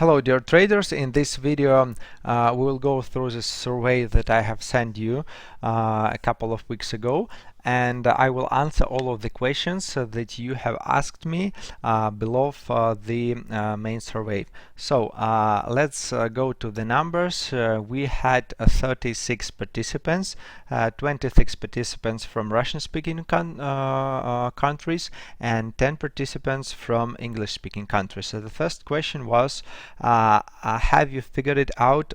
Hello dear traders, in this video we will go through the survey that I have sent you a couple of weeks ago, and I will answer all of the questions that you have asked me below the main survey. So let's go to the numbers. We had 36 participants, 26 participants from Russian-speaking countries and 10 participants from English-speaking countries. So the first question was, have you figured it out,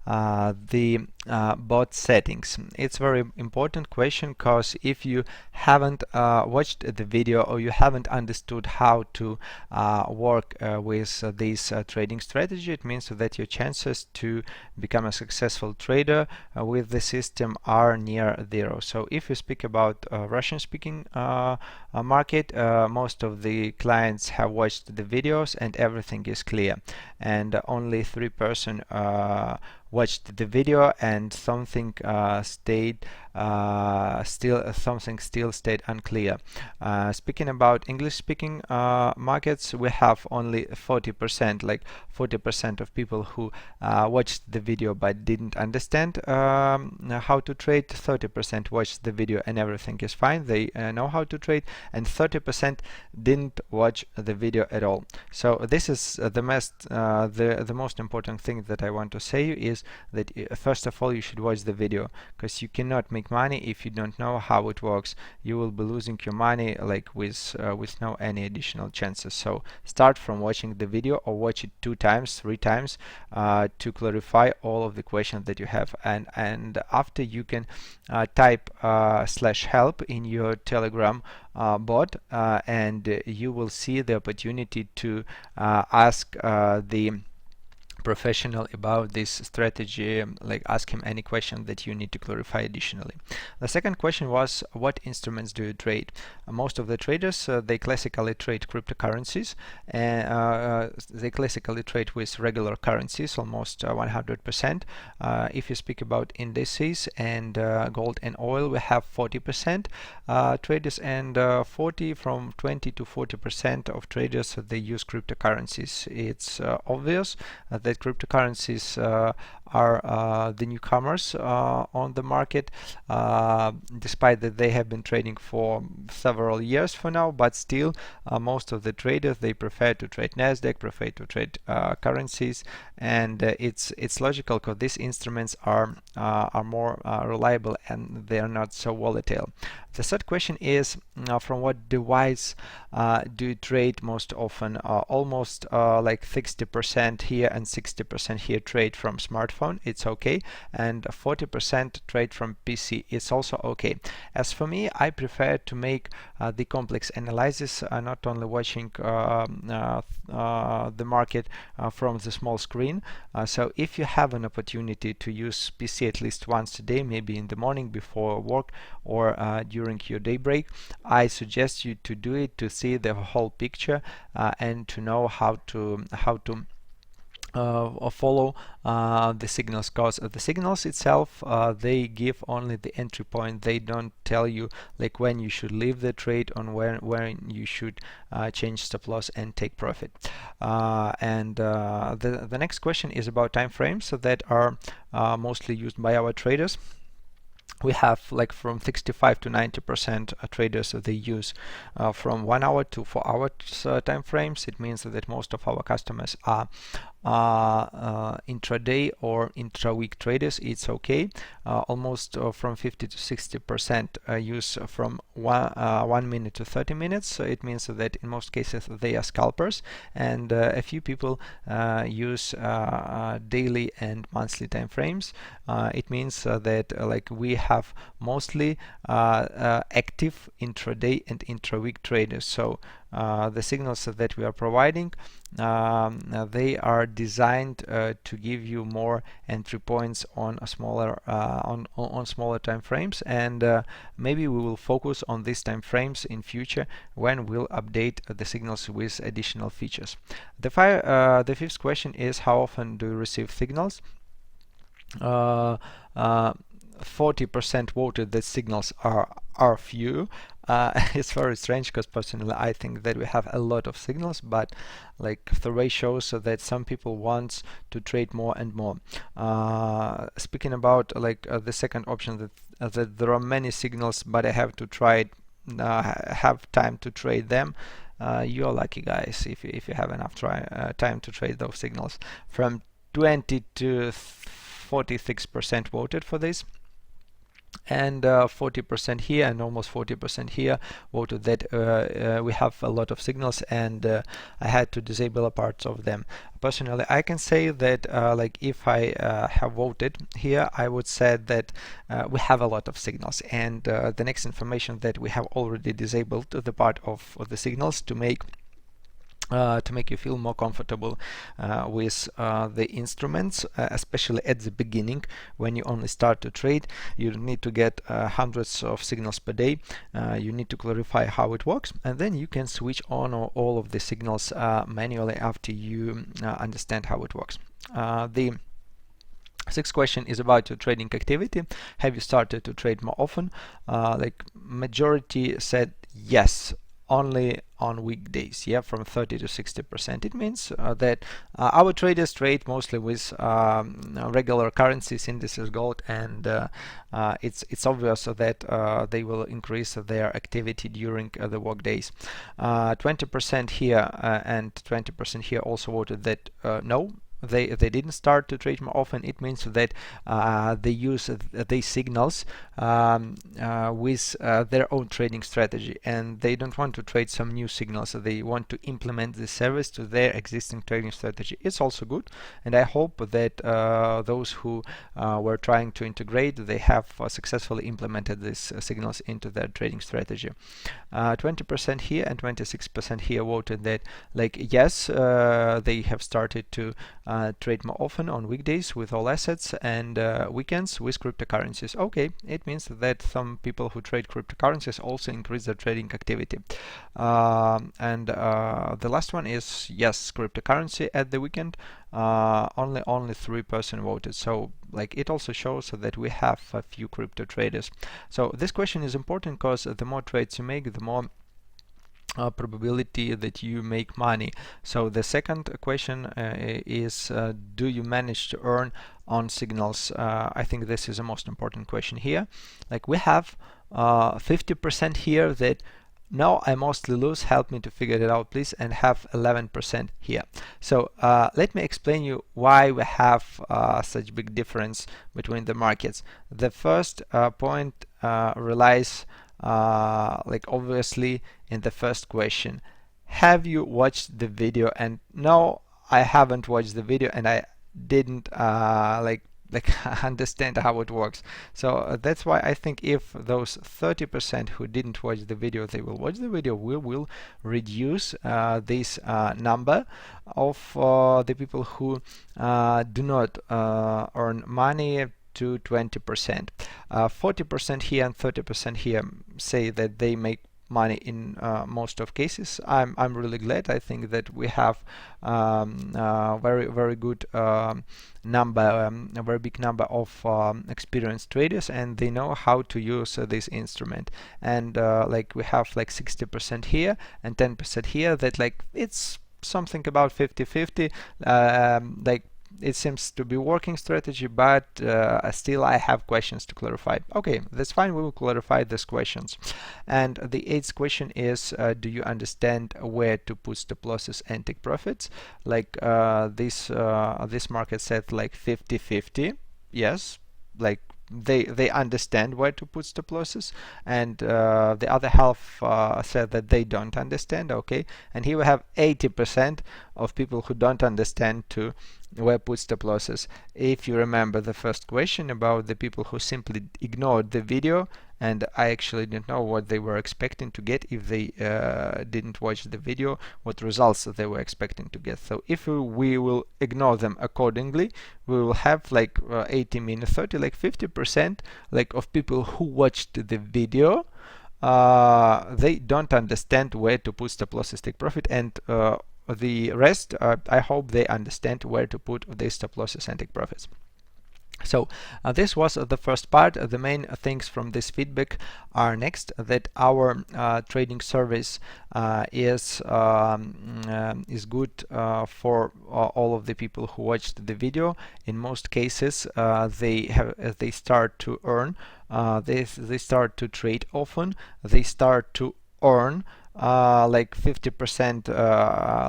the bot settings? It's a very important question, because if you haven't watched the video or you haven't understood how to work with this trading strategy, it means that your chances to become a successful trader with the system are near zero. So if you speak about Russian-speaking market, most of the clients have watched the videos and everything is clear, and only 3% watched the video and something still stayed unclear. Speaking about English-speaking markets, we have only 40%, like 40% of people who watched the video but didn't understand how to trade. 30% watched the video and everything is fine, they know how to trade, and 30% didn't watch the video at all. So this is the most important thing that I want to say is that first of all you should watch the video, because you cannot make money if you don't know how it works. You will be losing your money like with no any additional chances. So start from watching the video, or watch it 2 times, 3 times to clarify all of the questions that you have, and after you can type /help in your Telegram bot, and you will see the opportunity to ask the professional about this strategy, like ask him any question that you need to clarify additionally. The second question was, what instruments do you trade? Most of the traders, they classically trade cryptocurrencies, and they classically trade with regular currencies almost 100%. If you speak about indices and gold and oil, we have 40% traders, and 20 to 40% of traders, they use cryptocurrencies. It's obvious that cryptocurrencies are the newcomers on the market, despite that they have been trading for several years for now, but still most of the traders, they prefer to trade Nasdaq, prefer to trade currencies, and it's logical, because these instruments are more reliable and they are not so volatile. The third question is, from what device do you trade most often? Almost like 60% here and 60% here trade from smartphone, it's okay, and 40% trade from PC, it's also okay. As for me, I prefer to make the complex analysis, not only watching the market from the small screen. So if you have an opportunity to use PC at least once a day, maybe in the morning before work or during your day break, I suggest you to do it, to see the whole picture and to know how to follow the signals, because the signals itself, they give only the entry point. They don't tell you like when you should leave the trade, on when you should change stop loss and take profit. The next question is about time frames that are mostly used by our traders. We have like from 65 to 90% traders, they use from 1 hour to 4 hour time frames. It means that most of our customers are intraday or intra-week traders. It's okay. Almost from 50 to 60% use from 1 minute to 30 minutes. So it means that in most cases they are scalpers, and a few people use daily and monthly time frames. It means that like we have mostly active intraday and intra-week traders. So the signals that we are providing, they are designed to give you more entry points on a smaller on smaller time frames, and maybe we will focus on these time frames in future when we'll update the signals with additional features. The fifth question is, how often do you receive signals? 40% voted that signals are few. It's very strange because personally I think that we have a lot of signals, but like the ratio so that some people want to trade more and more. Speaking about like the second option, that there are many signals but I have to try it, have time to trade them. You're lucky guys if you have enough time to trade those signals. From 20 to 46% voted for this, and 40% here and almost 40% here voted that we have a lot of signals, and I had to disable a part of them. Personally, I can say that like if I have voted here, I would say that we have a lot of signals, and the next information that we have already disabled the part of the signals to make you feel more comfortable with the instruments, especially at the beginning when you only start to trade. You need to get hundreds of signals per day. You need to clarify how it works, and then you can switch on all of the signals manually after you understand how it works. The sixth question is about your trading activity. Have you started to trade more often? Like majority said yes, only on weekdays, yeah, from 30 to 60%. It means that our traders trade mostly with regular currencies, indices, gold, and it's obvious that they will increase their activity during the work days. 20% here and 20% here also voted that no, they didn't start to trade more often. It means that they use these signals with their own trading strategy, and they don't want to trade some new signals. So they want to implement the service to their existing trading strategy. It's also good, and I hope that those who were trying to integrate, they have successfully implemented these signals into their trading strategy. 20% here and 26% here voted that like yes, they have started to trade more often on weekdays with all assets, and weekends with cryptocurrencies. Okay, it means that some people who trade cryptocurrencies also increase their trading activity. And the last one is yes, cryptocurrency at the weekend. Only 3% voted. So like it also shows that we have a few crypto traders. So this question is important because the more trades you make, the more probability that you make money. So the second question is do you manage to earn on signals? I think this is the most important question here. Like we have 50% here that no, I mostly lose, help me to figure it out please, and have 11% here. So let me explain you why we have such big difference between the markets. The first point relies like obviously in the first question. Have you watched the video? And no, I haven't watched the video, and I didn't like understand how it works. So that's why I think if those 30% who didn't watch the video, they will watch the video, we will reduce this number of the people who do not earn money to 20%. 40% here and 30% here say that they make money in most of cases. I'm really glad. I think that we have very good number, a very big number of experienced traders, and they know how to use this instrument. And like we have like 60% here and 10% here, that like it's something about 50-50. Like it seems to be working strategy, but still I have questions to clarify. Okay, that's fine, we will clarify these questions. And the eighth question is do you understand where to put stop losses and take profits? Like this market said like 50-50. Yes, like they understand where to put stop losses, and the other half said that they don't understand. Okay, and here we have 80% of people who don't understand to where put stop losses. If you remember the first question about the people who simply ignored the video, and I actually didn't know what they were expecting to get if they didn't watch the video, what results they were expecting to get. So if we will ignore them accordingly, we will have like 80 minus 30, like 50% like of people who watched the video, they don't understand where to put stop losses, take profit, and the rest, I hope they understand where to put the stop losses and take profits. So this was the first part. The main things from this feedback are next, that our trading service is good for all of the people who watched the video. In most cases, they start to earn, they start to trade often, they start to earn like 50%.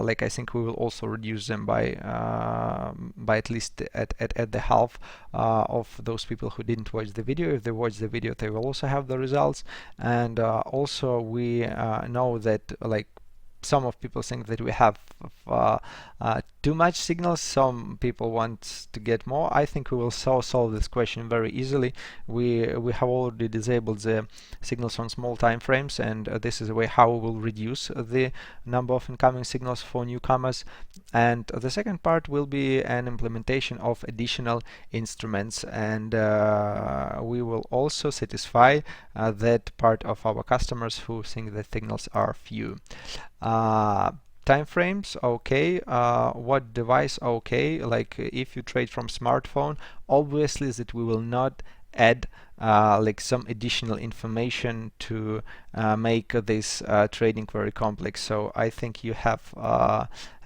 Like I think we will also reduce them by at least at the half of those people who didn't watch the video. If they watch the video, they will also have the results. And also we know that like some of people think that we have too much signals. Some people want to get more. I think we will solve this question very easily. We have already disabled the signals on small time frames, and this is a way how we will reduce the number of incoming signals for newcomers. And the second part will be an implementation of additional instruments, and we will also satisfy that part of our customers who think that signals are few. Time frames, okay. What device, okay. Like if you trade from smartphone, obviously that we will not add like some additional information to make this trading very complex. So I think you have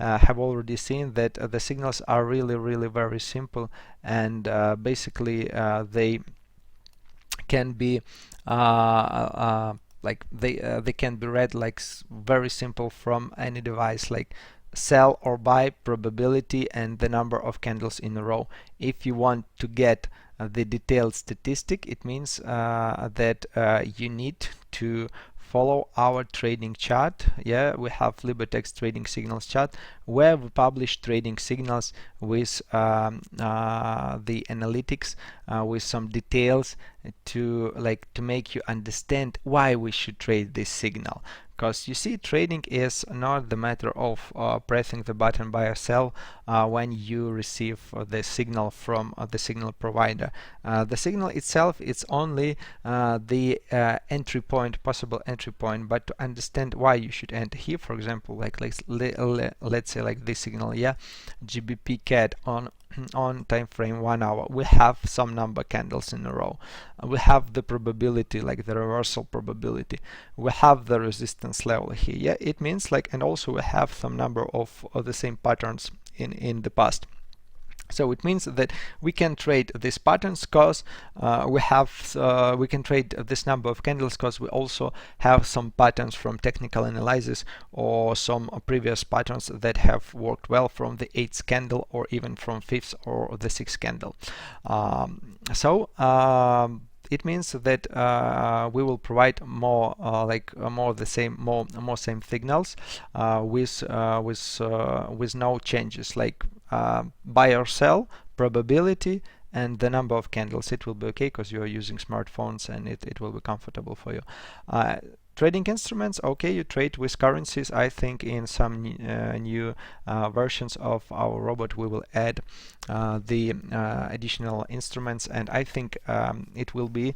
already seen that the signals are really very simple, and basically they can be like they can be read like very simple from any device, like sell or buy, probability, and the number of candles in a row. If you want to get the detailed statistic, it means that you need to follow our trading chart. Yeah, we have Libertex trading signals chart, where we publish trading signals with the analytics, with some details to make you understand why we should trade this signal. Because you see, trading is not the matter of pressing the button buy or sell when you receive the signal from the signal provider. The signal itself, it's only the entry point, possible entry point. But to understand why you should enter here, for example, let's say like this signal, yeah, GBP CAD on time frame 1 hour, we have some number candles in a row. We have the probability, like the reversal probability. We have the resistance level here. Yeah, it means like, and also we have some number of the same patterns in the past. So it means that we can trade these patterns because we can trade this number of candles because we also have some patterns from technical analysis or some previous patterns that have worked well from the 8th candle or even from 5th or the 6th candle. It means that we will provide more more same signals with no changes, like buy or sell, probability, and the number of candles. It will be okay because you are using smartphones and it will be comfortable for you. Trading instruments, okay, you trade with currencies. I think in some new versions of our robot we will add the additional instruments, and I think it will be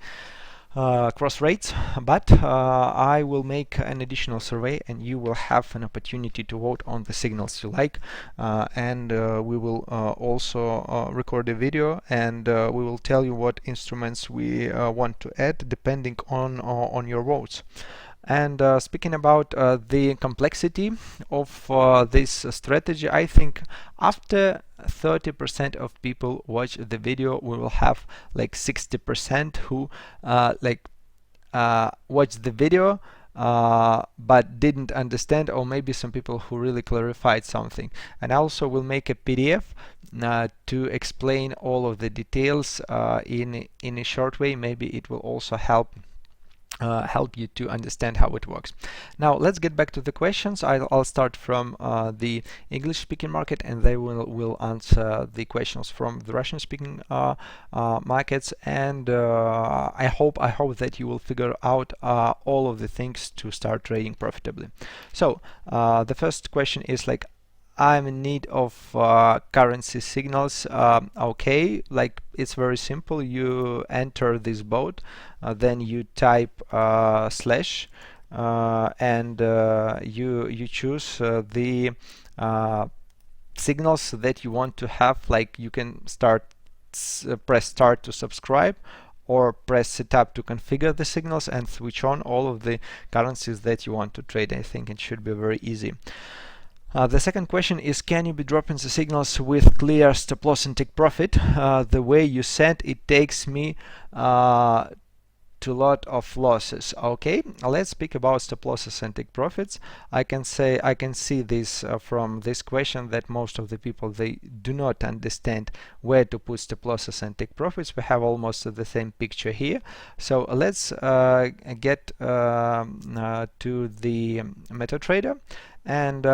cross rates, but I will make an additional survey and you will have an opportunity to vote on the signals you like, and we will also record a video, and we will tell you what instruments we want to add depending on your votes. And speaking about the complexity of this strategy, I think after 30% of people watch the video, we will have like 60% who watched the video but didn't understand, or maybe some people who really clarified something. And I also will make a PDF to explain all of the details in a short way. Maybe it will also help you to understand how it works. Now let's get back to the questions. I'll start from the English speaking market, and they will answer the questions from the Russian speaking markets, and I hope that you will figure out all of the things to start trading profitably. So the first question is like, I'm in need of currency signals. Okay, like it's very simple. You enter this bot, then you type slash, and you choose the signals that you want to have. Like you can start press start to subscribe, or press setup to configure the signals and switch on all of the currencies that you want to trade. I think it should be very easy. The second question is, can you be dropping the signals with clear stop loss and take profit? The way you said it takes me to a lot of losses. Okay, let's speak about stop losses and take profits. I can see this from this question that most of the people, they do not understand where to put stop losses and take profits. We have almost the same picture here. So let's get to the MetaTrader, and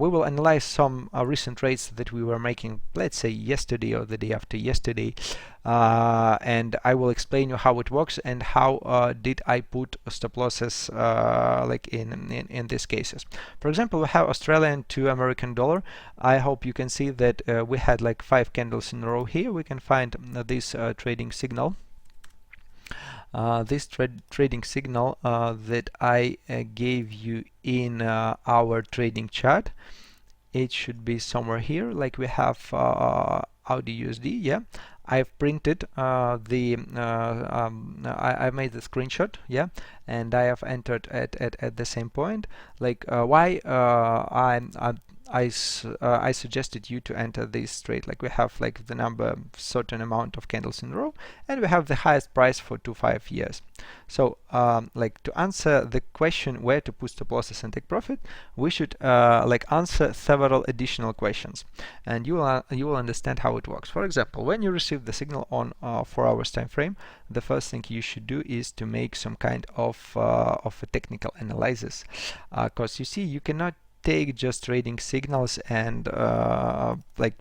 we will analyze some recent trades that we were making, let's say yesterday or the day after yesterday, and I will explain you how it works and how did I put stop losses like in these cases. For example, we have Australian to American dollar. I hope you can see that we had like 5 candles in a row here. We can find this trading signal. This trading signal that I gave you in our trading chart, it should be somewhere here. Like we have Audi USD, yeah. I've printed I made the screenshot, yeah, and I have entered at the same point. Like why I suggested you to enter this trade. Like we have like the number certain amount of candles in a row, and we have the highest price for 5 years. So like to answer the question where to put stop losses and take profit, we should like answer several additional questions, and you will understand how it works. For example, when you receive the signal on 4 hours time frame, the first thing you should do is to make some kind of a technical analysis, because you see, you cannot take just trading signals and like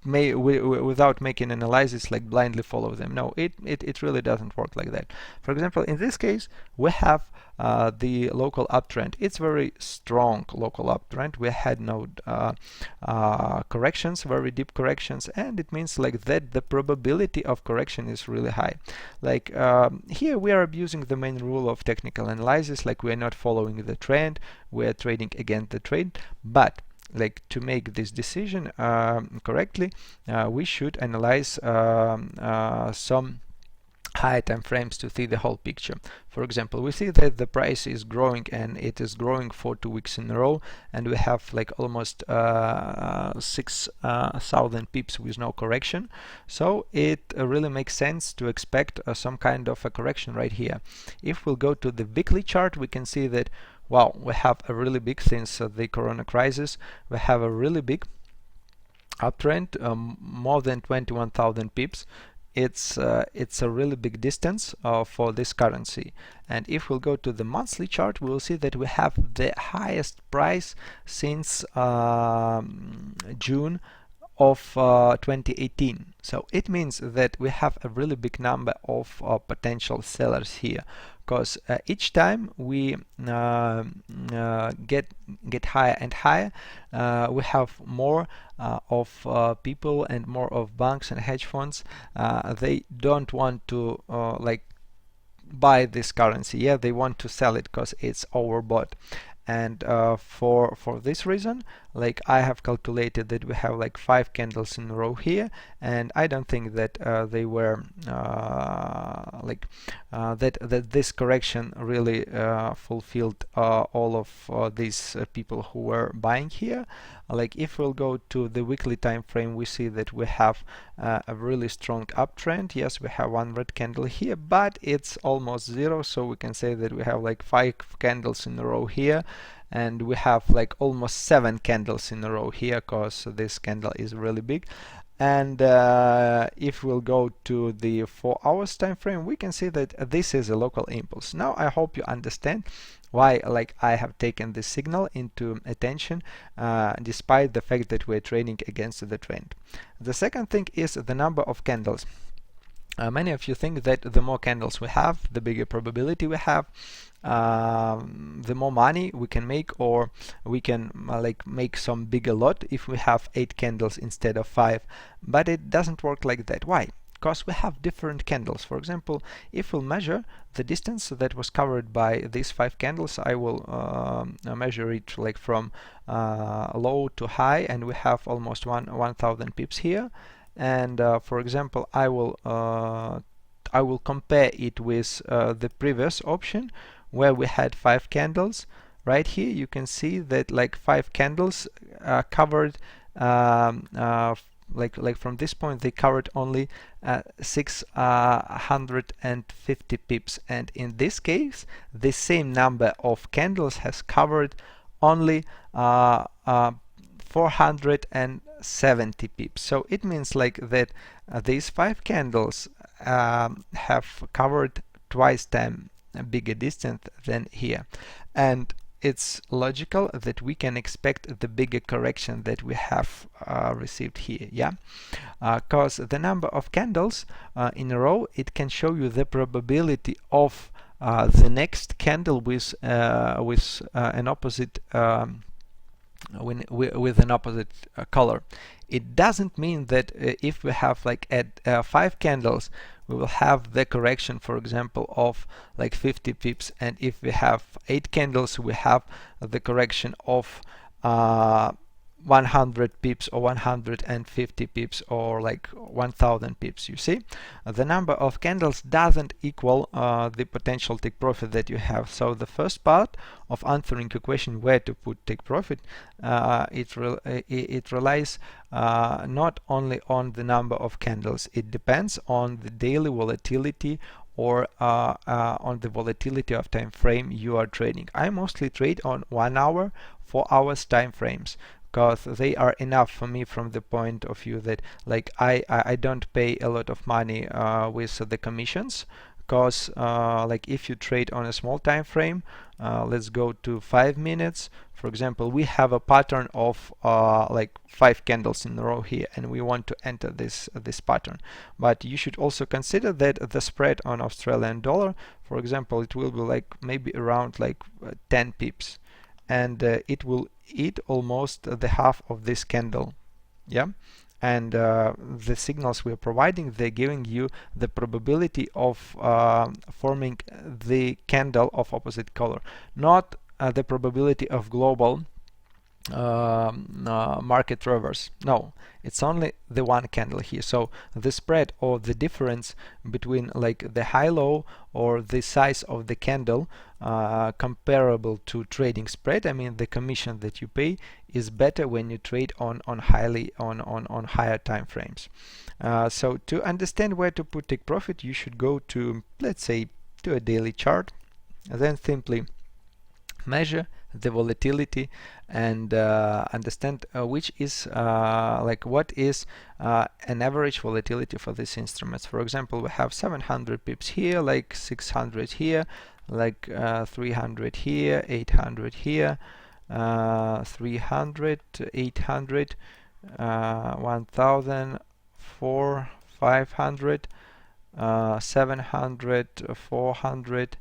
without making analysis, like blindly follow them. No, it really doesn't work like that. For example, in this case, we have the local uptrend. It's very strong local uptrend. We had no corrections, very deep corrections, and it means like that the probability of correction is really high. Like here we are abusing the main rule of technical analysis, like we are not following the trend, we are trading against the trend. But like to make this decision correctly, we should analyze some high time frames to see the whole picture. For example, we see that the price is growing, and it is growing for 2 weeks in a row, and we have like almost 6,000 pips with no correction. So it really makes sense to expect some kind of a correction right here. If we'll go to the weekly chart, we can see that, wow, we have a really big, since the corona crisis, we have a really big uptrend, more than 21,000 pips. It's a really big distance for this currency. And if we'll go to the monthly chart, we will see that we have the highest price since June of 2018. So it means that we have a really big number of potential sellers here, because each time we get higher and higher, we have more of people and more of banks and hedge funds. They don't want to like buy this currency. Yeah, they want to sell it because it's overbought. And for this reason, like I have calculated that we have like 5 candles in a row here, and I don't think that they were like that this correction really fulfilled all of these people who were buying here. Like if we'll go to the weekly time frame, we see that we have a really strong uptrend. Yes, we have one red candle here, but it's almost zero, so we can say that we have like 5 candles in a row here, and we have like almost 7 candles in a row here, because this candle is really big. And if we'll go to the 4 hours time frame, we can see that this is a local impulse. Now I hope you understand why like I have taken this signal into attention, despite the fact that we're trading against the trend. The second thing is the number of candles. Many of you think that the more candles we have, the bigger probability we have, the more money we can make, or we can like make some bigger lot if we have 8 candles instead of 5. But it doesn't work like that. Why? Because we have different candles. For example, if we'll measure the distance that was covered by these 5 candles, I will measure it like from low to high, and we have almost 1,000 pips here. and for example I will compare it with the previous option where we had 5 candles. Right here you can see that like 5 candles covered like from this point they covered only 650 pips, and in this case the same number of candles has covered only 470 pips. So it means like that these 5 candles have covered twice time a bigger distance than here, and it's logical that we can expect the bigger correction that we have received here, yeah, because the number of candles in a row, it can show you the probability of the next candle with an opposite with an opposite color. It doesn't mean that if we have like at 5 candles we will have the correction, for example, of like 50 pips, and if we have 8 candles we have the correction of 100 pips or 150 pips or like 1000 pips. You see, the number of candles doesn't equal the potential take profit that you have. So the first part of answering your question where to put take profit, it relies not only on the number of candles, it depends on the daily volatility or on the volatility of time frame you are trading. I mostly trade on 1 hour, 4 hours time frames, because they are enough for me from the point of view that like I don't pay a lot of money with the commissions, because like if you trade on a small time frame, let's go to 5 minutes for example, we have a pattern of like 5 candles in a row here, and we want to enter this pattern. But you should also consider that the spread on Australian dollar, for example, it will be like maybe around like 10 pips, and it will eat almost the half of this candle, yeah. And the signals we are providing, they're giving you the probability of forming the candle of opposite color, not the probability of global market reverse. No, it's only the one candle here. So the spread or the difference between like the high-low or the size of the candle comparable to trading spread, I mean the commission that you pay, is better when you trade on higher time frames. So to understand where to put take profit, you should go to, let's say, to a daily chart, and then simply measure the volatility and understand which is like what is an average volatility for these instruments. For example, we have 700 pips here, like 600 here, like 300 here, 800 here, 300, 800, 1000, 4, 500, 700, 400,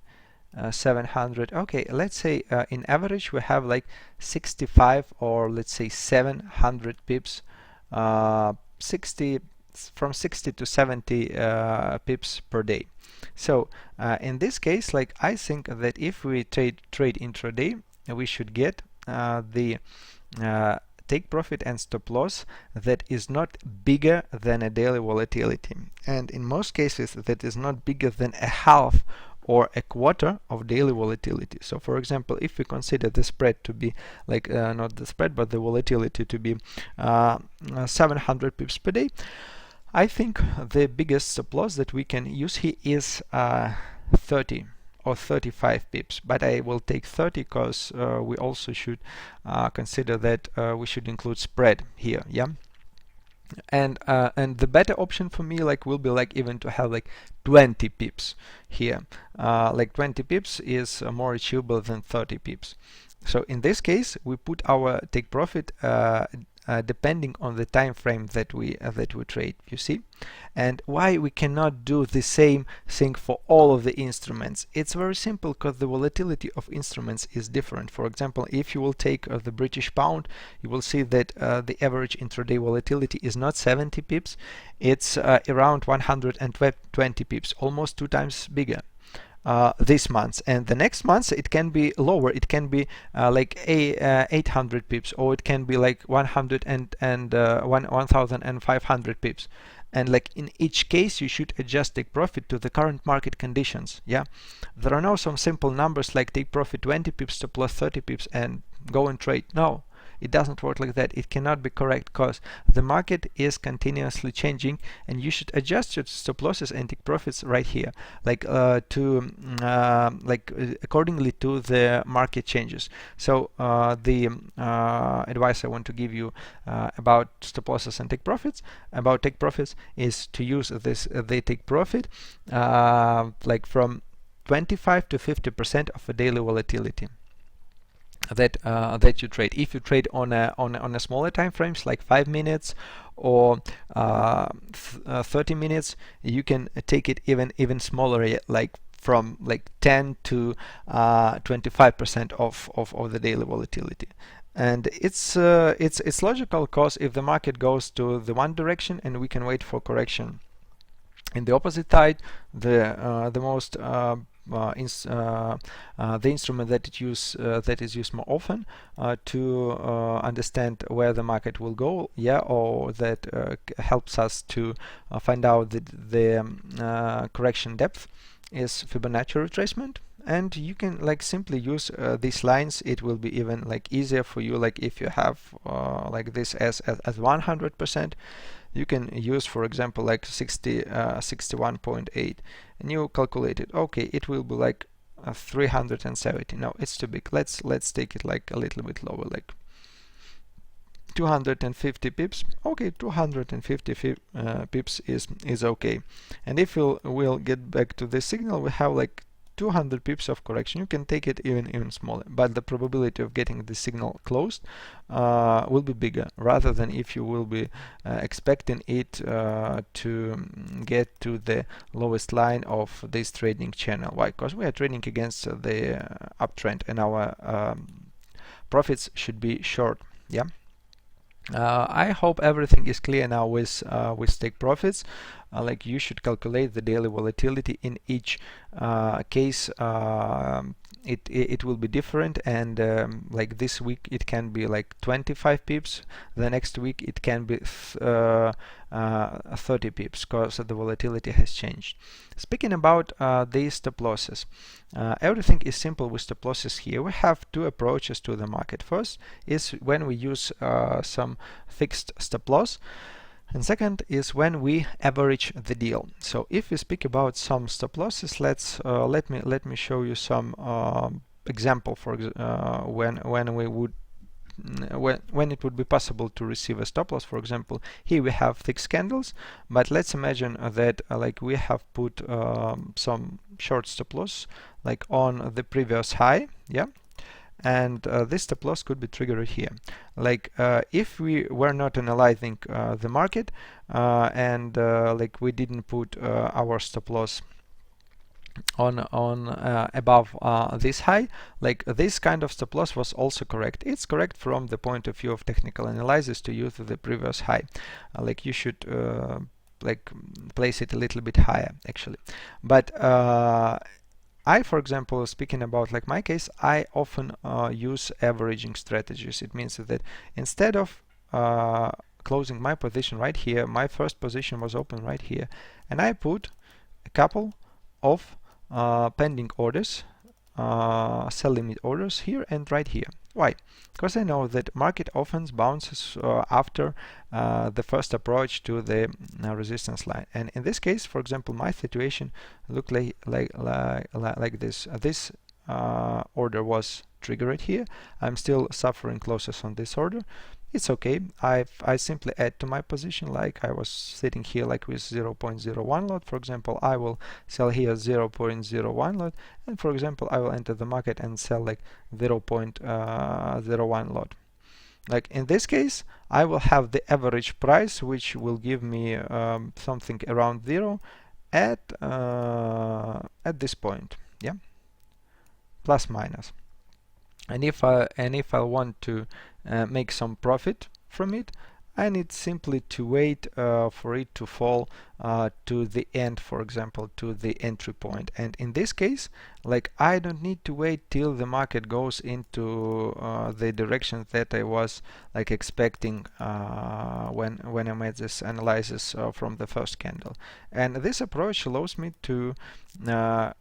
700. Okay, let's say in average we have like 65 or let's say 700 pips, 60 from 60 to 70 pips per day. So in this case, like I think that if we trade intraday, we should get the take profit and stop loss that is not bigger than a daily volatility, and in most cases that is not bigger than a half or a quarter of daily volatility. So for example, if we consider the spread to be like not the spread but the volatility to be 700 pips per day, I think the biggest stop loss that we can use here is 30 or 35 pips, but I will take 30 because we also should consider that we should include spread here, yeah. And the better option for me like will be like even to have like 20 pips here, like 20 pips is more achievable than 30 pips. So in this case we put our take profit depending on the time frame that we trade, you see. And why we cannot do the same thing for all of the instruments? It's very simple, because the volatility of instruments is different. For example, if you will take the British pound, you will see that the average intraday volatility is not 70 pips, it's around 120 pips, almost 2 times bigger. this month, and the next month it can be lower. It can be like 800 pips, or it can be like 1,500 pips. And like in each case, you should adjust take profit to the current market conditions. Yeah, there are no some simple numbers like take profit 20 pips to plus 30 pips and go and trade. No, it doesn't work like that. It cannot be correct because the market is continuously changing, and you should adjust your stop losses and take profits right here, like accordingly to the market changes. So the advice I want to give you about stop losses and take profits, is to use this they take profit like from 25 to 50% of a daily volatility that you trade. If you trade on a smaller time frames like 5 minutes or 30 minutes, you can take it even smaller, like from like 10 to 25% of the daily volatility. And it's logical, because if the market goes to the one direction and we can wait for correction in the opposite side, the most the instrument that is used more often to understand where the market will go, or that helps us to find out the correction depth, is Fibonacci retracement. And you can like simply use these lines. It will be even like easier for you, like if you have like this as 100%, you can use, for example, like 61.8, and you calculate it. Okay, it will be like 370. No, it's too big. Let's take it like a little bit lower, like 250 pips. Okay, 250 pips is okay. And if we'll get back to the signal, we have like 200 pips of correction. You can take it even smaller, but the probability of getting the signal closed will be bigger, rather than if you will be expecting it to get to the lowest line of this trading channel. Why? Because we are trading against the uptrend, and our profits should be short. Yeah. I hope everything is clear now with take profits. Like you should calculate the daily volatility in each case. It will be different, and like this week it can be like 25 pips. The next week it can be 30 pips, because the volatility has changed. Speaking about these stop losses, everything is simple with stop losses here. We have two approaches to the market. First is when we use some fixed stop loss, and second is when we average the deal. So if we speak about some stop losses, let me show you some example for when we would when it would be possible to receive a stop loss. For example, here we have fixed candles, but let's imagine that like we have put some short stop loss like on the previous high, and this stop loss could be triggered here. Like if we were not analyzing the market and like we didn't put our stop loss on above this high, like this kind of stop loss was also correct. It's correct from the point of view of technical analysis to use the previous high. Like you should like place it a little bit higher actually. But I, for example, speaking about like my case, I often use averaging strategies. It means that instead of closing my position right here, my first position was open right here, and I put a couple of pending orders, sell limit orders here and right here. Why? Because I know that market often bounces after the first approach to the resistance line, and in this case, for example, my situation looked like this. This order was triggered here. I'm still suffering losses on this order. It's okay. I simply add to my position, like I was sitting here like with 0.01 lot. For example, I will sell here 0.01 lot, and for example, I will enter the market and sell like 0.01 lot. Like in this case, I will have the average price, which will give me something around 0 at this point, plus minus. And if I want to make some profit from it, I need simply to wait for it to fall to the end, for example, to the entry point. And in this case, like, I don't need to wait till the market goes into the direction that I was like expecting when I made this analysis from the first candle. And this approach allows me to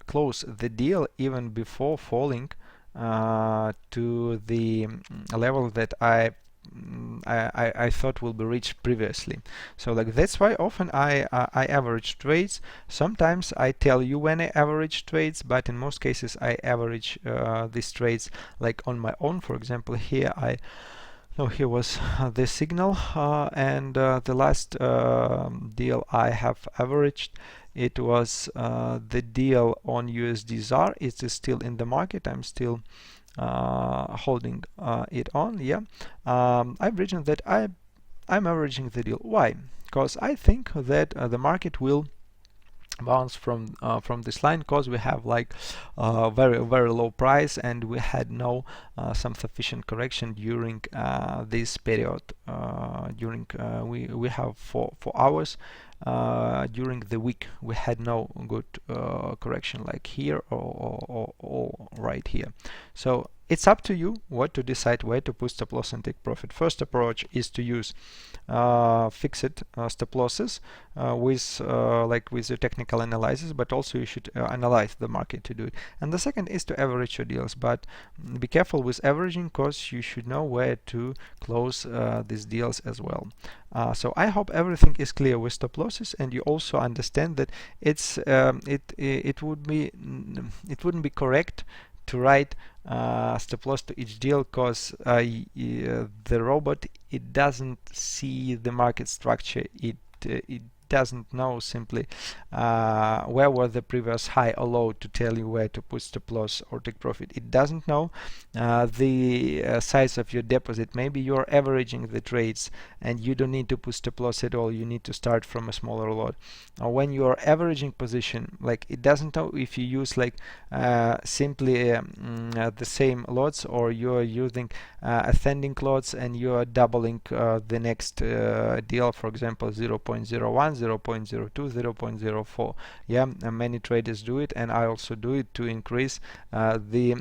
close the deal even before falling to the level that I thought will be reached previously. So like that's why often I average trades. Sometimes I tell you when I average trades, but in most cases I average these trades like on my own. For example, here here was the signal, and the last deal I have averaged, it was the deal on USD ZAR. It is still in the market. I'm still holding it on. I've written that I'm averaging the deal. Why? Because I think that the market will bounce from this line, because we have like very low price, and we had no some sufficient correction during this period. During we have 4 hours. During the week we had no good correction like here or right here. So it's up to you what to decide, where to put stop loss and take profit. First approach is to use fixed stop losses with the technical analysis, but also you should analyze the market to do it. And the second is to average your deals, but be careful with averaging, because you should know where to close these deals as well. So I hope everything is clear with stop losses, and you also understand that it wouldn't be correct to write stop loss to each deal, because the robot, it doesn't see the market structure. It doesn't know simply where was the previous high or low to tell you where to put stop loss or take profit. It doesn't know the size of your deposit. Maybe you're averaging the trades and you don't need to put stop loss at all. You need to start from a smaller lot. When you are averaging position, like, it doesn't know if you use like simply the same lots, or you are using ascending lots and you are doubling the next deal, for example 0.01, 0.02, 0.04. And many traders do it, and I also do it, to increase the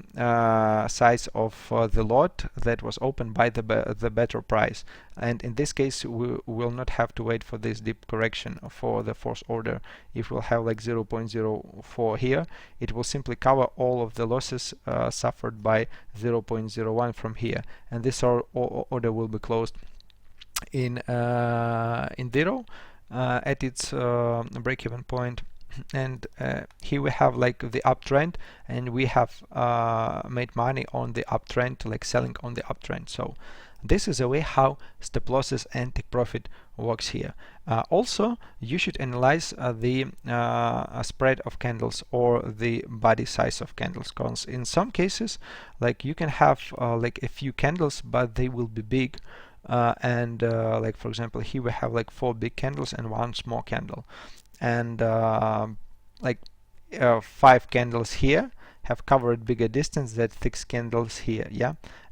size of the lot that was opened by the better price. And in this case we will not have to wait for this deep correction for the fourth order. If we'll have like 0.04 here, it will simply cover all of the losses suffered by 0.01 from here, and this order will be closed in zero at its break-even point. And here we have like the uptrend, and we have made money on the uptrend, like selling on the uptrend. So this is a way how stop losses and take profit works here. Also, you should analyze the spread of candles or the body size of candles, because in some cases, like, you can have like a few candles, but they will be big. And like, for example, here we have like 4 big candles and 1 small candle, and like 5 candles here have covered bigger distance than 6 candles here.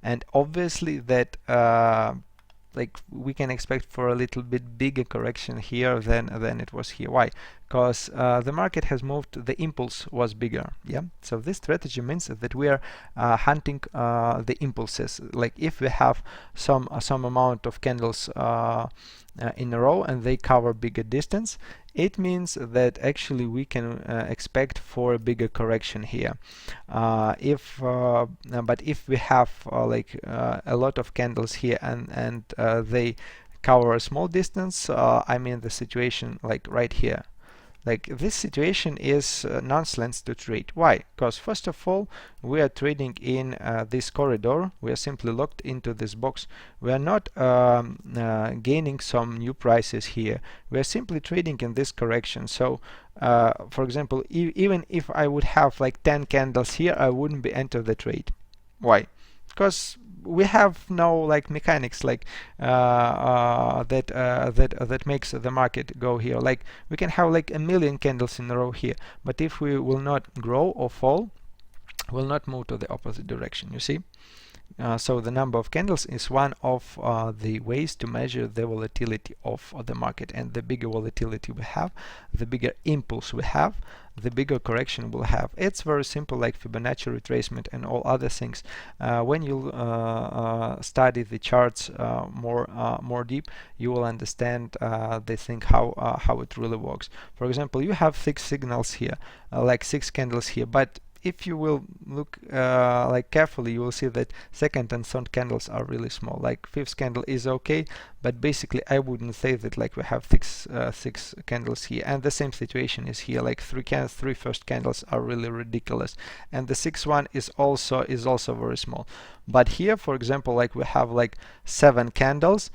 And obviously that like, we can expect for a little bit bigger correction here than it was here. Why? Because the market has moved, the impulse was bigger. So this strategy means that we are hunting the impulses. Like, if we have some amount of candles in a row and they cover bigger distance, it means that actually we can expect for a bigger correction here. But if we have like a lot of candles here and they cover a small distance, I mean the situation like right here, like, this situation is nonsense to trade. Why? Because first of all, we are trading in this corridor. We are simply locked into this box. We are not gaining some new prices here. We are simply trading in this correction. So for example, even if I would have like 10 candles here, I wouldn't be enter the trade. Why? Because we have no like mechanics like that makes the market go here. Like, we can have like a million candles in a row here, but if we will not grow or fall, will not move to the opposite direction. You see, So the number of candles is one of the ways to measure the volatility of the market, and the bigger volatility we have, the bigger impulse we have, the bigger correction we'll have. It's very simple, like Fibonacci retracement and all other things. When you study the charts more deep, you will understand the thing how it really works. For example, you have 6 signals here, like 6 candles here, but if you will look like carefully, you will see that second and third candles are really small. Like fifth candle is okay, but basically I wouldn't say that like we have six candles here. And the same situation is here. Like three first candles are really ridiculous, and the sixth one is also very small. But here, for example, like we have like 7 candles.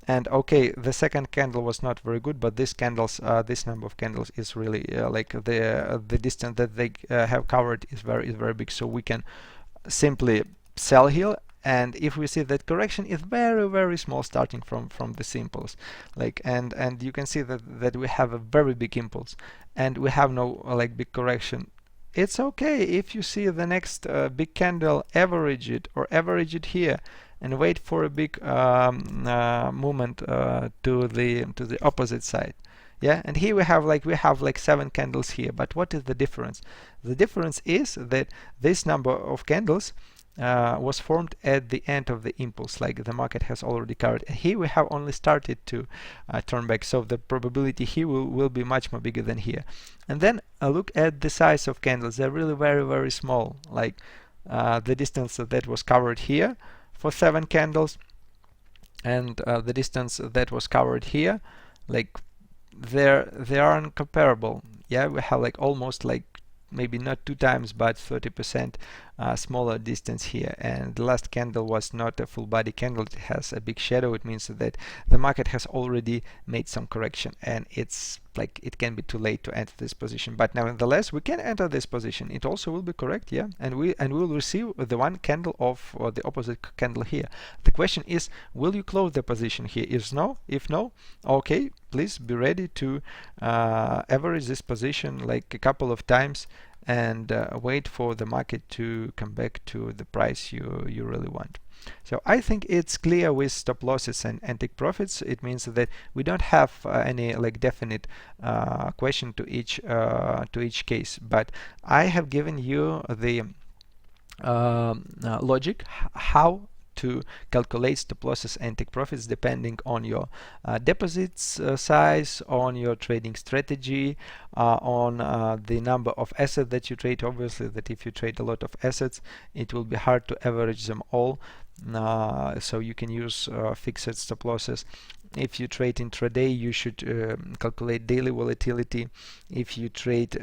And okay, the second candle was not very good, but this number of candles is really like the distance that they have covered is very big. So we can simply sell here, and if we see that correction is very small, starting from the simples, like and you can see that we have a very big impulse, and we have no like big correction. It's okay if you see the next big candle, average it or average it here, and wait for a big movement to the opposite side. Yeah, and here we have like 7 candles here. But what is the difference? The difference is that this number of candles was formed at the end of the impulse, like the market has already covered. And here we have only started to turn back, so the probability here will be much more bigger than here. And then look at the size of candles. They're really very small, like the distance that was covered here for 7 candles, and the distance that was covered here, like they are incomparable. Yeah, we have like almost like maybe not 2 times but 30% smaller distance here, and the last candle was not a full body candle. It has a big shadow. It means that the market has already made some correction, and it's like it can be too late to enter this position. But nevertheless, we can enter this position. It also will be correct, yeah, and we will receive the one candle of the opposite candle here. The question is, will you close the position here? If no, okay, please be ready to average this position like a couple of times, and wait for the market to come back to the price you really want. So I think it's clear with stop losses and take profits. It means that we don't have any like definite question to each case, but I have given you the logic how to calculate stop losses and take profits depending on your deposits size, on your trading strategy, on the number of assets that you trade. Obviously, that if you trade a lot of assets, it will be hard to average them all. So you can use fixed stop losses. If you trade intraday, you should calculate daily volatility. If you trade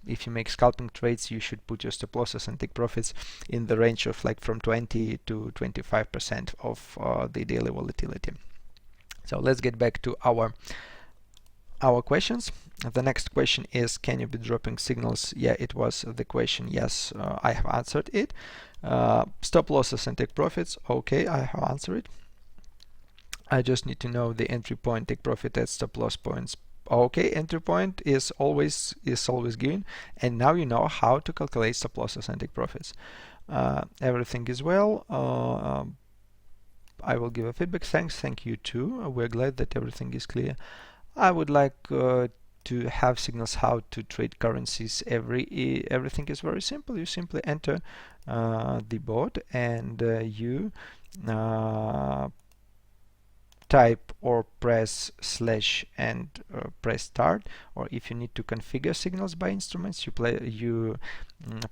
if you make scalping trades, you should put your stop losses and take profits in the range of like from 20 to 25% of the daily volatility. So let's get back to our questions. The next question is, can you be dropping signals? Yeah, it was the question. Yes, I have answered it. Stop losses and take profits. Okay, I have answered it. I just need to know the entry point, take profit at stop loss points. Okay, entry point is always given, and now you know how to calculate stop losses and take profits. Everything is well. I will give a feedback. Thank you too. We're glad that everything is clear. I would like to have signals how to trade currencies. Everything is very simple. You simply enter the board, and you type or press slash and press start, or if you need to configure signals by instruments, you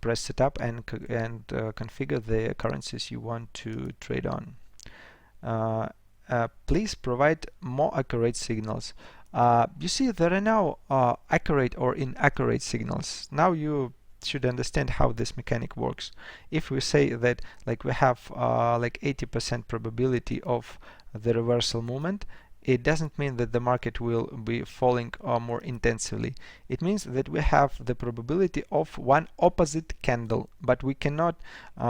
press setup and configure the currencies you want to trade on. Please provide more accurate signals. You see, there are now accurate or inaccurate signals. Now you should understand how this mechanic works. If we say that like we have like 80% probability of the reversal movement, it doesn't mean that the market will be falling more intensively. It means that we have the probability of one opposite candle, but we cannot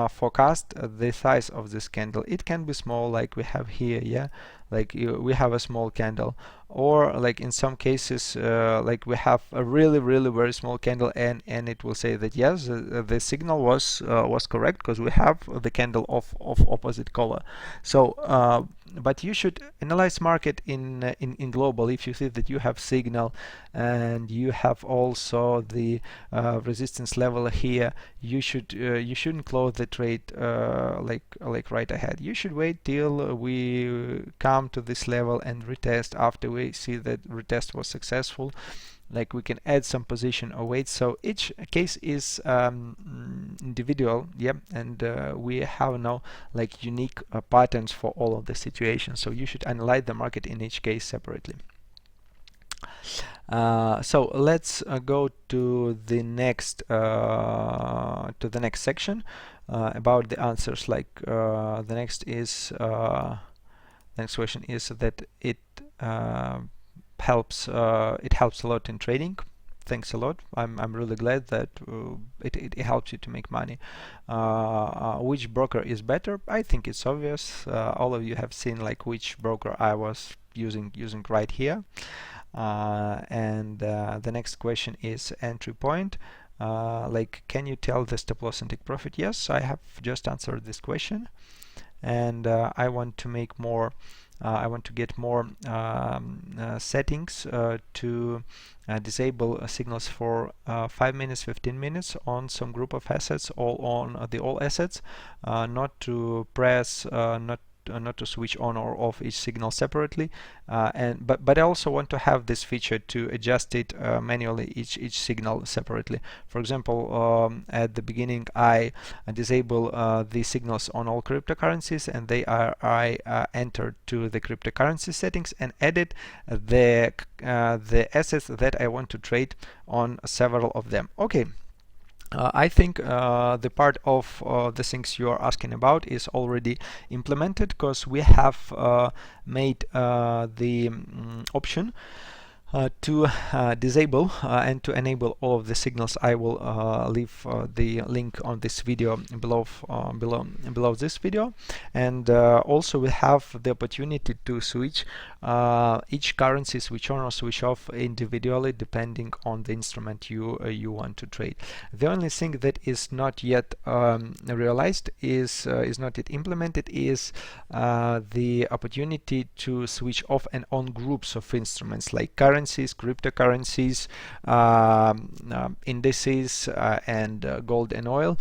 forecast the size of this candle. It can be small, like we have here, yeah, like we have a small candle, or like in some cases like we have a really very small candle, and it will say that yes, the signal was correct because we have the candle of opposite color. So but you should analyze market in global. If you see that you have signal and you have also the resistance level here, you shouldn't close the trade like right ahead. You should wait till we come to this level and retest. After we see that retest was successful, like we can add some position or wait. So each case is individual, yeah, and we have now like unique patterns for all of the situations. So you should analyze the market in each case separately. So let's go to the next section about the answers. Like the next question is that it helps a lot in trading. Thanks a lot. I'm really glad that it helps you to make money. Which broker is better? I think it's obvious. All of you have seen like which broker I was using right here. And the next question is entry point. Like, can you tell the stop loss and take profit? Yes, I have just answered this question, and I want to make more. I want to get more settings to disable signals for 5 minutes, 15 minutes on some group of assets, all on the all assets, not to press, not to switch on or off each signal separately, but I also want to have this feature to adjust it manually, each signal separately. For example, at the beginning I disable the signals on all cryptocurrencies, and I entered to the cryptocurrency settings and added the assets that I want to trade on several of them. Okay. I think the part of the things you are asking about is already implemented, because we have made the option to disable and to enable all of the signals. I will leave the link on this video below this video, and also we have the opportunity to switch each currency, switch on or switch off individually depending on the instrument you want to trade. The only thing that is not yet realized is not yet implemented is the opportunity to switch off and on groups of instruments like currencies, cryptocurrencies, indices, and gold and oil,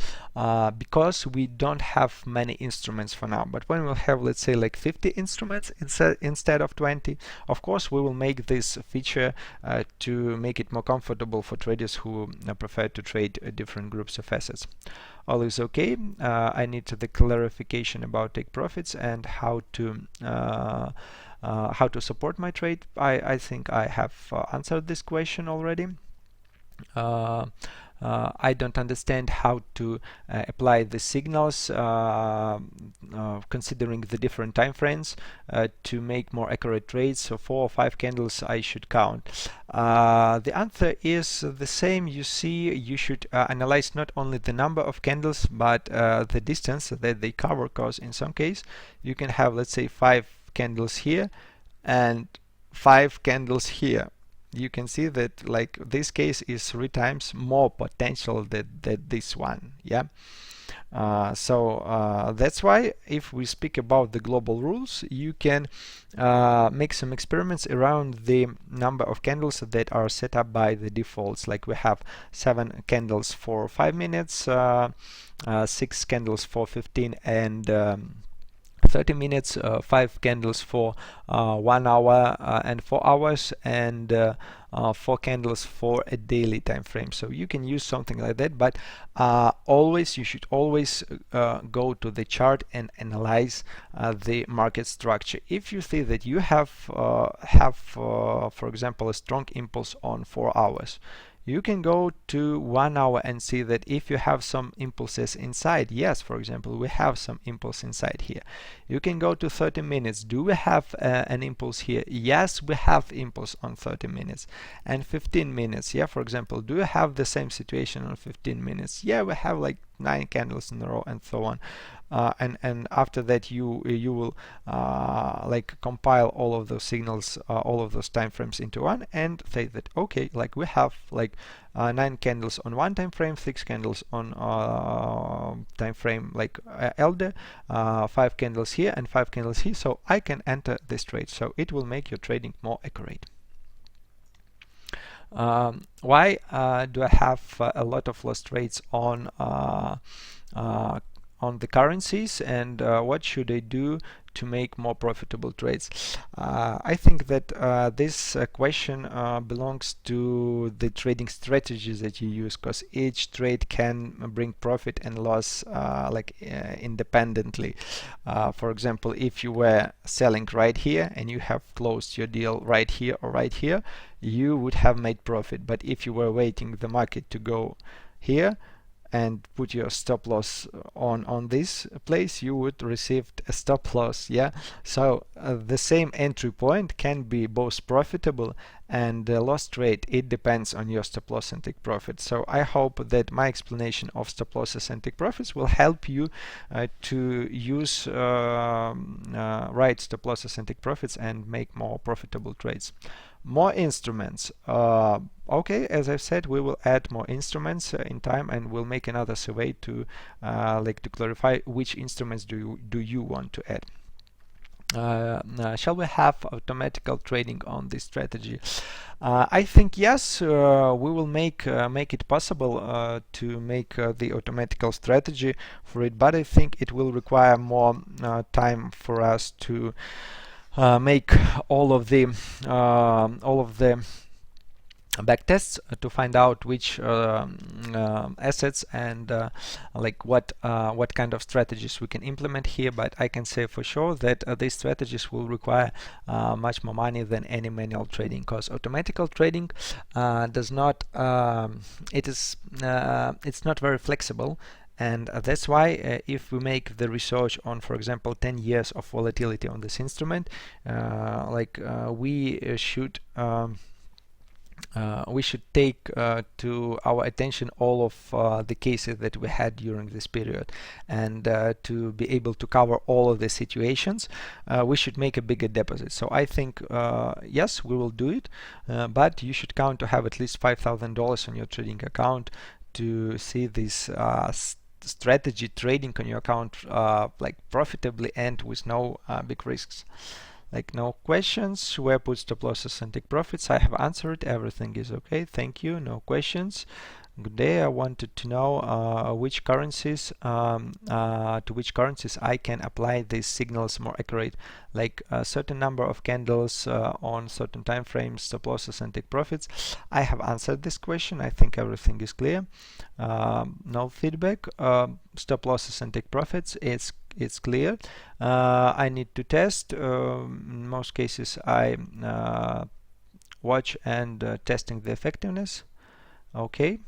because we don't have many instruments for now. But when we'll have, let's say, like 50 instruments instead of 20, of course we will make this feature to make it more comfortable for traders who prefer to trade different groups of assets. All is okay. I need the clarification about take profits and how to support my trade. I think I have answered this question already. I don't understand how to apply the signals considering the different time frames to make more accurate trades. So 4 or 5 candles I should count. The answer is the same. You see, you should analyze not only the number of candles but the distance that they cover, because in some case you can have, let's say, 5 candles here and 5 candles here. You can see that like this case is 3 times more potential than this one. Yeah. So that's why if we speak about the global rules, you can make some experiments around the number of candles that are set up by the defaults. Like we have 7 candles for 5 minutes, 6 candles for 15 and 30 minutes, 5 candles for 1 hour and 4 hours, and 4 candles for a daily time frame. So you can use something like that, but you should always go to the chart and analyze the market structure. If you see that you have for example, a strong impulse on 4 hours, you can go to 1 hour and see that if you have some impulses inside. Yes, for example, we have some impulse inside here. You can go to 30 minutes. Do we have an impulse here? Yes, we have impulse on 30 minutes. And 15 minutes. Yeah, for example, do you have the same situation on 15 minutes? Yeah, we have like 9 candles in a row, and so on. And after that you will like compile all of those signals, all of those time frames into one, and say that okay, like we have like 9 candles on one time frame, 6 candles on time frame like elder, 5 candles here and 5 candles here, so I can enter this trade. So it will make your trading more accurate. Why do I have a lot of lost trades on the currencies, and what should I do to make more profitable trades? I think that this question belongs to the trading strategies that you use, because each trade can bring profit and loss independently. For example, if you were selling right here and you have closed your deal right here or right here, you would have made profit. But if you were waiting the market to go here and put your stop loss on this place, you would receive a stop loss. Yeah, so the same entry point can be both profitable and loss trade. It depends on your stop loss and take profit. So I hope that my explanation of stop losses and take profits will help you to use right stop losses and take profits and make more profitable trades. More instruments. Okay, as I've said, we will add more instruments in time, and we'll make another survey to to clarify which instruments do you want to add. Shall we have automatical trading on this strategy? I think yes, we will make it possible to make the automatical strategy for it, but I think it will require more time for us to make all of the back tests to find out which assets and what kind of strategies we can implement here. But I can say for sure that these strategies will require much more money than any manual trading, because automatical trading does not it's not very flexible. And that's why if we make the research on, for example, 10 years of volatility on this instrument, we should take to our attention all of the cases that we had during this period, and to be able to cover all of the situations, we should make a bigger deposit. So I think yes, we will do it, but you should count to have at least $5,000 on your trading account to see this strategy trading on your account profitably and with no big risks. No questions. Where put stop losses and take profits? I have answered. Everything is okay. Thank you. No questions. Good day. I wanted to know which currencies to which currencies I can apply these signals more accurate, like a certain number of candles on certain time frames, stop losses and take profits. I have answered this question. I think everything is clear. No feedback. Stop losses and take profits. It's clear. I need to test. In most cases, I watch and testing the effectiveness. Okay,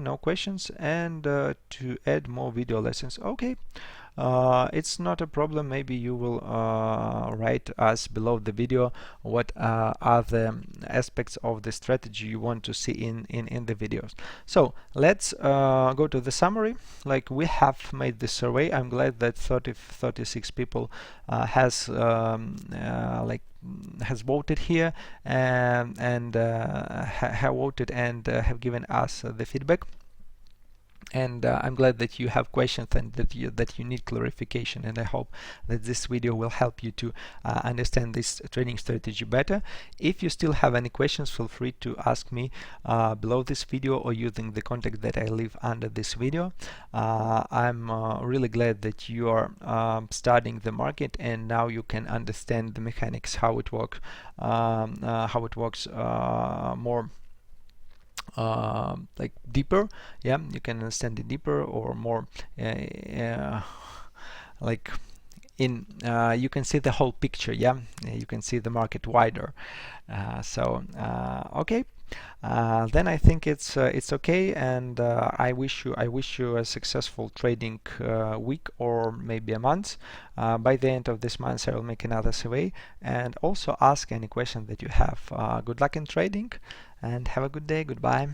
no questions. And to add more video lessons. Okay, it's not a problem. Maybe you will write us below the video what are the aspects of the strategy you want to see in the videos. So let's go to the summary. We have made this survey. I'm glad that 36 people has voted here and have voted and have given us the feedback. And I'm glad that you have questions and that you need clarification, and I hope that this video will help you to understand this trading strategy better. If you still have any questions, feel free to ask me below this video or using the contact that I leave under this video. I'm really glad that you are studying the market, and now you can understand the mechanics, how it works more deeper. Yeah, you can understand it deeper or more you can see the whole picture. Yeah, you can see the market wider. Okay, then I think it's okay, and I wish you a successful trading week or maybe a month. By the end of this month I will make another survey and also ask any question that you have. Good luck in trading and have a good day. Goodbye.